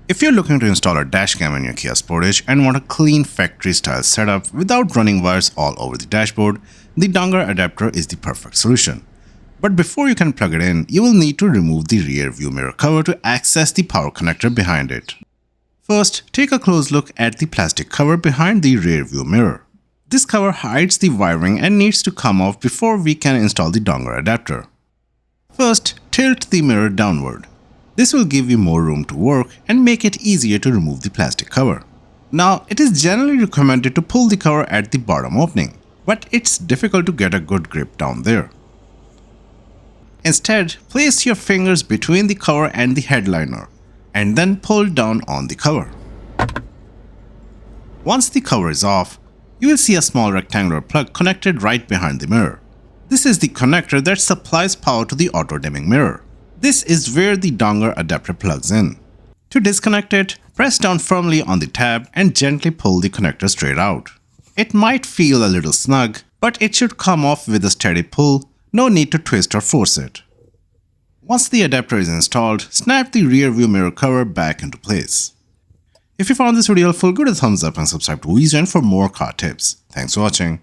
If you're looking to install a dashcam in your Kia Sportage and want a clean factory-style setup without running wires all over the dashboard, the Dongar adapter is the perfect solution. But before you can plug it in, you will need to remove the rear view mirror cover to access the power connector behind it. First, take a close look at the plastic cover behind the rear view mirror. This cover hides the wiring and needs to come off before we can install the Dongar adapter. First, tilt the mirror downward. This will give you more room to work and make it easier to remove the plastic cover. Now, it is generally recommended to pull the cover at the bottom opening, but it's difficult to get a good grip down there. Instead, place your fingers between the cover and the headliner, and then pull down on the cover. Once the cover is off, you will see a small rectangular plug connected right behind the mirror. This is the connector that supplies power to the auto-dimming mirror. This is where the Dongar adapter plugs in. To disconnect it, press down firmly on the tab and gently pull the connector straight out. It might feel a little snug, but it should come off with a steady pull, no need to twist or force it. Once the adapter is installed, snap the rear view mirror cover back into place. If you found this video helpful, give it a thumbs up and subscribe to Reassembly for more car tips. Thanks for watching.